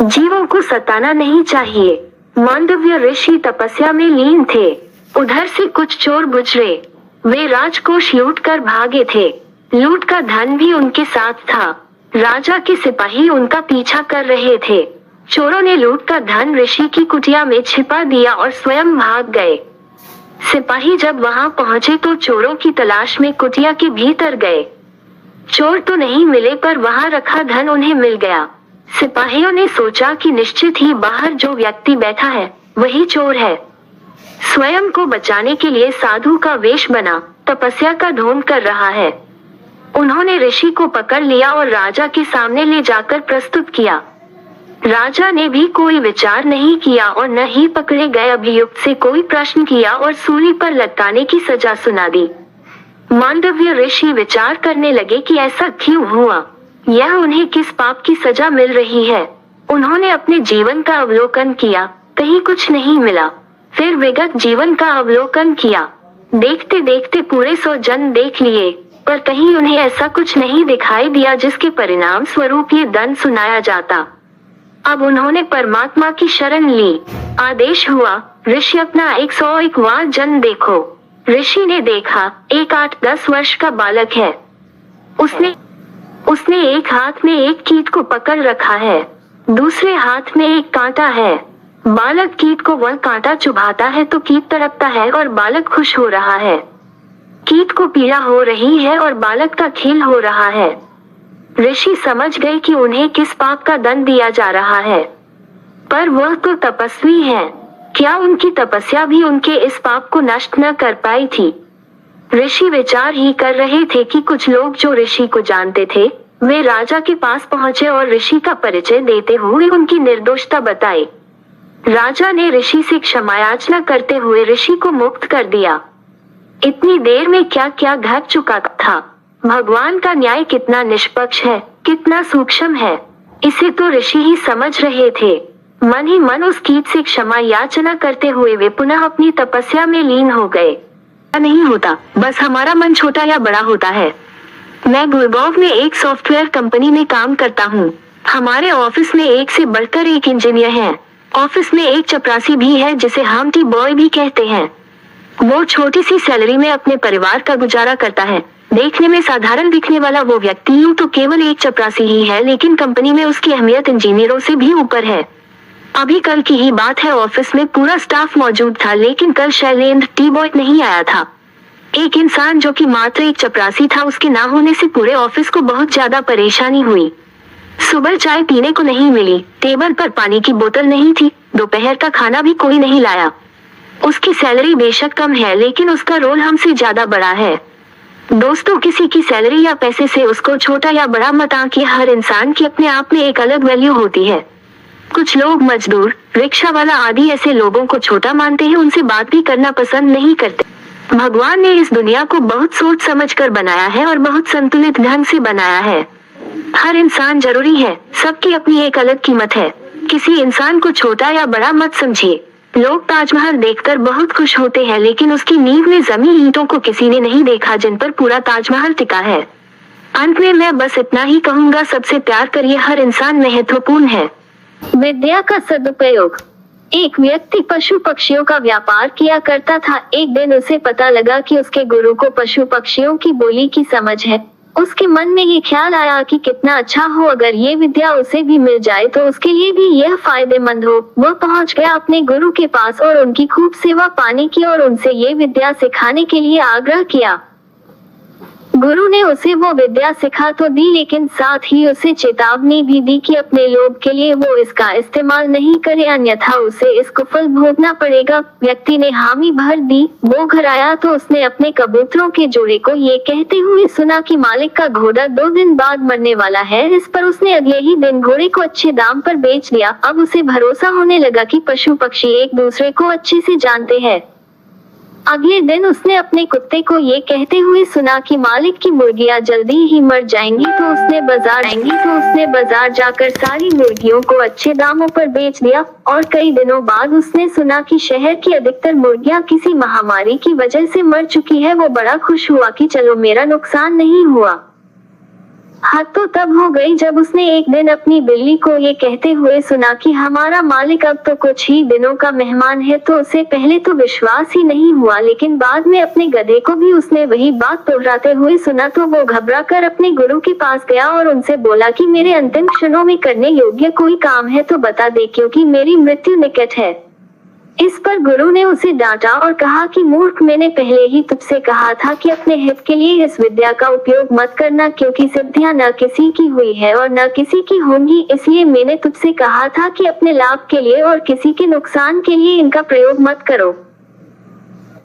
जीवों को सताना नहीं चाहिए। मांडव्य ऋषि तपस्या में लीन थे। उधर से कुछ चोर गुजरे। वे राजकोष लूट कर भागे थे। लूट का धन भी उनके साथ था। राजा के सिपाही उनका पीछा कर रहे थे। चोरों ने लूट का धन ऋषि की कुटिया में छिपा दिया और स्वयं भाग गए। सिपाही जब वहां पहुंचे तो चोरों की तलाश में कुटिया के भीतर गए। चोर तो नहीं मिले पर वहां रखा धन उन्हें मिल गया। सिपाहियों ने सोचा कि निश्चित ही बाहर जो व्यक्ति बैठा है वही चोर है। स्वयं को बचाने के लिए साधु का वेश बना तपस्या का ढोंग कर रहा है। उन्होंने ऋषि को पकड़ लिया और राजा के सामने ले जाकर प्रस्तुत किया। राजा ने भी कोई विचार नहीं किया और न ही पकड़े गए अभियुक्त से कोई प्रश्न किया और सूली पर लटकाने की सजा सुना दी। मांडव्य ऋषि विचार करने लगे कि ऐसा क्यों हुआ, यह उन्हें किस पाप की सजा मिल रही है। उन्होंने अपने जीवन का अवलोकन किया, कहीं कुछ नहीं मिला। फिर विगत जीवन का अवलोकन किया। देखते देखते पूरे 100 जन्म देख लिए, पर कहीं उन्हें ऐसा कुछ नहीं दिखाई दिया जिसके परिणाम स्वरूप ये दंड सुनाया जाता। अब उन्होंने परमात्मा की शरण ली। आदेश हुआ, ऋषि अपना 101वां जन्म देखो। ऋषि ने देखा, एक 8-10 वर्ष का बालक है। उसने एक हाथ में एक कीट को पकड़ रखा है, दूसरे हाथ में एक कांटा है। बालक कीट को वह कांटा चुभाता है तो कीट तड़पता है और बालक खुश हो रहा है। कीट को पीड़ा हो रही है और बालक का खेल हो रहा है। ऋषि समझ गए कि उन्हें किस पाप का दंड दिया जा रहा है, पर वह तो तपस्वी हैं। क्या उनकी तपस्या भी उनके इस पाप को नष्ट न कर पाई थी? ऋषि विचार ही कर रहे थे कि कुछ लोग जो ऋषि को जानते थे वे राजा के पास पहुंचे और ऋषि का परिचय देते हुए उनकी निर्दोषता बताई। राजा ने ऋषि से क्षमायाचना करते हुए ऋषि को मुक्त कर दिया। इतनी देर में क्या क्या घट चुका था। भगवान का न्याय कितना निष्पक्ष है, कितना सूक्ष्म है, इसे तो ऋषि ही समझ रहे थे। मन ही मन उस कीट से क्षमा याचना करते हुए वे पुनः अपनी तपस्या में लीन हो गए। नहीं होता, बस हमारा मन छोटा या बड़ा होता है। मैं गुड़गांव में एक सॉफ्टवेयर कंपनी में काम करता हूँ। हमारे ऑफिस में एक से बढ़कर एक इंजीनियर है। ऑफिस में एक चपरासी भी है जिसे हम टी बॉय भी कहते हैं। वो छोटी सी सैलरी में अपने परिवार का गुजारा करता है। देखने में साधारण दिखने वाला वो व्यक्ति यूं तो केवल एक चपरासी ही है, लेकिन कंपनी में उसकी अहमियत इंजीनियरों से भी ऊपर है। अभी कल की ही बात है, ऑफिस में पूरा स्टाफ मौजूद था, लेकिन कल शैलेंद्र टी बॉय नहीं आया था। एक इंसान जो कि मात्र एक चपरासी था, उसके ना होने से पूरे ऑफिस को बहुत ज्यादा परेशानी हुई। सुबह चाय पीने को नहीं मिली, टेबल पर पानी की बोतल नहीं थी, दोपहर का खाना भी कोई नहीं लाया। उसकी सैलरी बेशक कम है, लेकिन उसका रोल हमसे ज्यादा बड़ा है। दोस्तों, किसी की सैलरी या पैसे से उसको छोटा या बड़ा मत आंकिए। हर इंसान की अपने आप में एक अलग वैल्यू होती है। कुछ लोग मजदूर, रिक्शा वाला आदि ऐसे लोगों को छोटा मानते हैं, उनसे बात भी करना पसंद नहीं करते। भगवान ने इस दुनिया को बहुत सोच समझ कर बनाया है और बहुत संतुलित ढंग से बनाया है। हर इंसान जरूरी है, सबकी अपनी एक अलग कीमत है। किसी इंसान को छोटा या बड़ा मत समझिए। लोग ताजमहल देखकर बहुत खुश होते हैं, लेकिन उसकी नींव में जमी ईंटों को किसी ने नहीं देखा जिन पर पूरा ताजमहल टिका है। अंत में मैं बस इतना ही कहूँगा, सबसे प्यार करिए, हर इंसान महत्वपूर्ण है। विद्या का सदुपयोग। एक व्यक्ति पशु पक्षियों का व्यापार किया करता था। एक दिन उसे पता लगा कि उसके गुरु को पशु पक्षियों की बोली की समझ है। उसके मन में ये ख्याल आया कि कितना अच्छा हो अगर ये विद्या उसे भी मिल जाए तो उसके लिए भी यह फायदेमंद हो। वह पहुंच गया अपने गुरु के पास और उनकी खूब सेवा पानी की और उनसे ये विद्या सिखाने के लिए आग्रह किया। गुरु ने उसे वो विद्या सिखा तो दी, लेकिन साथ ही उसे चेतावनी भी दी कि अपने लोभ के लिए वो इसका इस्तेमाल नहीं करे, अन्यथा उसे इसको फल भोगना पड़ेगा। व्यक्ति ने हामी भर दी। वो घर आया तो उसने अपने कबूतरों के जोड़े को ये कहते हुए सुना कि मालिक का घोड़ा 2 दिन बाद मरने वाला है। इस पर उसने अगले ही दिन घोड़े को अच्छे दाम पर बेच दिया। अब उसे भरोसा होने लगा कि पशु पक्षी एक दूसरे को अच्छे से जानते हैं। अगले दिन उसने अपने कुत्ते को ये कहते हुए सुना कि मालिक की मुर्गियां जल्दी ही मर जाएंगी, तो उसने बाजार जाकर सारी मुर्गियों को अच्छे दामों पर बेच दिया। और कई दिनों बाद उसने सुना कि शहर की अधिकतर मुर्गियां किसी महामारी की वजह से मर चुकी है। वो बड़ा खुश हुआ कि चलो मेरा नुकसान नहीं हुआ। हद तो तब हो गई जब उसने एक दिन अपनी बिल्ली को ये कहते हुए सुना कि हमारा मालिक अब तो कुछ ही दिनों का मेहमान है। तो उसे पहले तो विश्वास ही नहीं हुआ, लेकिन बाद में अपने गधे को भी उसने वही बात दोहराते हुए सुना तो वो घबरा कर अपने गुरु के पास गया और उनसे बोला कि मेरे अंतिम क्षणों में करने योग्य कोई काम है तो बता दे, क्योंकि मेरी मृत्यु निकट है। इस पर गुरु ने उसे डांटा और कहा कि मूर्ख, मैंने पहले ही तुझसे कहा था कि अपने हित के लिए इस विद्या का उपयोग मत करना, क्योंकि सिद्धियां न किसी की हुई है और न किसी की होंगी। इसलिए मैंने तुझसे कहा था कि अपने लाभ के लिए और किसी के नुकसान के लिए इनका प्रयोग मत करो।